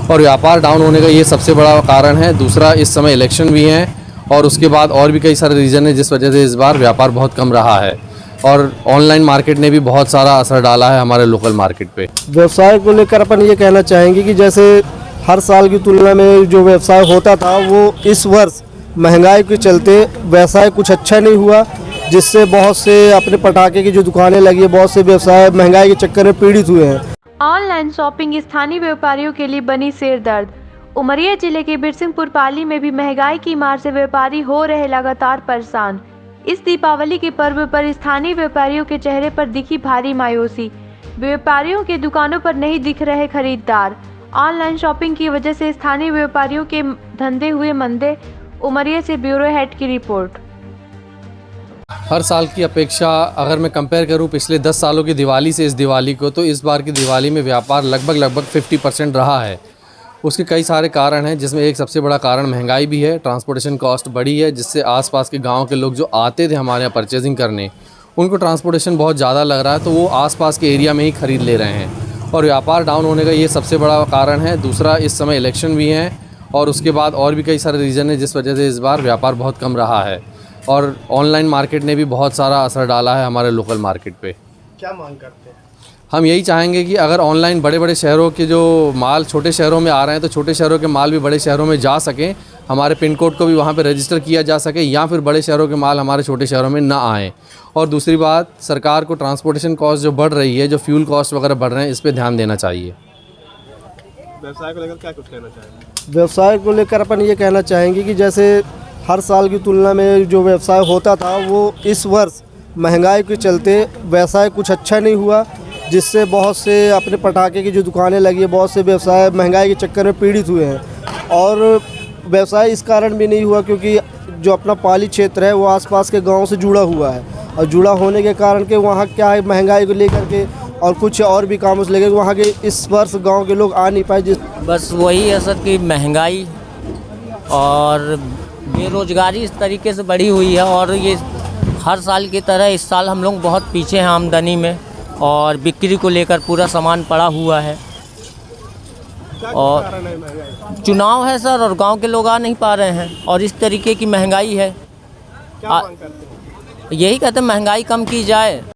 और व्यापार डाउन होने का ये सबसे बड़ा कारण है। दूसरा, इस समय इलेक्शन भी हैं और उसके बाद और भी कई सारे रीज़न है जिस वजह से इस बार व्यापार बहुत कम रहा है। और ऑनलाइन मार्केट ने भी बहुत सारा असर डाला है हमारे लोकल मार्केट पे। व्यवसाय को लेकर अपन ये कहना चाहेंगे कि जैसे हर साल की तुलना में जो व्यवसाय होता था वो इस वर्ष महंगाई के चलते व्यवसाय कुछ अच्छा नहीं हुआ, जिससे बहुत से अपने पटाखे की जो दुकानें लगी है, बहुत से व्यवसाय महंगाई के चक्कर में पीड़ित हुए हैं। ऑनलाइन शॉपिंग स्थानीय व्यापारियों के लिए बनी सिरदर्द। उमरिया जिले के बिरसिंहपुर पाली में भी महंगाई की मार से व्यापारी हो रहे लगातार परेशान। इस दीपावली के पर्व पर स्थानीय व्यापारियों के चेहरे पर दिखी भारी मायूसी। व्यापारियों के दुकानों पर नहीं दिख रहे खरीदार। ऑनलाइन शॉपिंग की वजह से स्थानीय व्यापारियों के धंधे हुए मंदे। उमरिया से ब्यूरो हेड की रिपोर्ट। हर साल की अपेक्षा अगर मैं कंपेयर करूं पिछले 10 सालों की दिवाली से इस दिवाली को, तो इस बार की दिवाली में व्यापार लगभग 50% रहा है। उसके कई सारे कारण हैं, जिसमें एक सबसे बड़ा कारण महंगाई भी है। ट्रांसपोर्टेशन कॉस्ट बढ़ी है, जिससे आसपास के गांव के लोग जो आते थे हमारे यहाँ परचेजिंग करने, उनको ट्रांसपोर्टेशन बहुत ज़्यादा लग रहा है, तो वो आसपास के एरिया में ही ख़रीद ले रहे हैं। और व्यापार डाउन होने का ये सबसे बड़ा कारण है। दूसरा, इस समय इलेक्शन भी हैं और उसके बाद और भी कई सारे रीज़न है जिस वजह से इस बार व्यापार बहुत कम रहा है। और ऑनलाइन मार्केट ने भी बहुत सारा असर डाला है हमारे लोकल मार्केट पे। क्या मांग करते हैं? हम यही चाहेंगे कि अगर ऑनलाइन बड़े बड़े शहरों के जो माल छोटे शहरों में आ रहे हैं, तो छोटे शहरों के माल भी बड़े शहरों में जा सकें, हमारे पिन कोड को भी वहाँ पे रजिस्टर किया जा सके, या फिर बड़े शहरों के माल हमारे छोटे शहरों में ना आएँ। और दूसरी बात, सरकार को ट्रांसपोर्टेशन कॉस्ट जो बढ़ रही है, जो फ्यूल कॉस्ट वगैरह बढ़ रहे हैं, इस पर ध्यान देना चाहिए। व्यवसाय को लेकर क्या कुछ कहना चाहेंगे? व्यवसाय को लेकर अपन ये कहना चाहेंगे कि जैसे हर साल की तुलना में जो व्यवसाय होता था वो इस वर्ष महंगाई के चलते व्यवसाय कुछ अच्छा नहीं हुआ, जिससे बहुत से अपने पटाखे की जो दुकानें लगी है, बहुत से व्यवसाय महंगाई के चक्कर में पीड़ित हुए हैं। और व्यवसाय इस कारण भी नहीं हुआ क्योंकि जो अपना पाली क्षेत्र है वो आसपास के गांव से जुड़ा हुआ है, और जुड़ा होने के कारण के वहाँ क्या है, महंगाई को लेकर के और कुछ और भी कामों से लेकर वहाँ के इस वर्ष गांव के लोग आ नहीं पाए। बस वही है सर कि महंगाई और बेरोजगारी इस तरीके से बढ़ी हुई है, और ये हर साल की तरह इस साल हम लोग बहुत पीछे हैं आमदनी में, और बिक्री को लेकर पूरा सामान पड़ा हुआ है। और चुनाव है सर, और गांव के लोग आ नहीं पा रहे हैं, और इस तरीके की महंगाई है। क्या मांग करते हैं? यही कहते हैं महंगाई कम की जाए।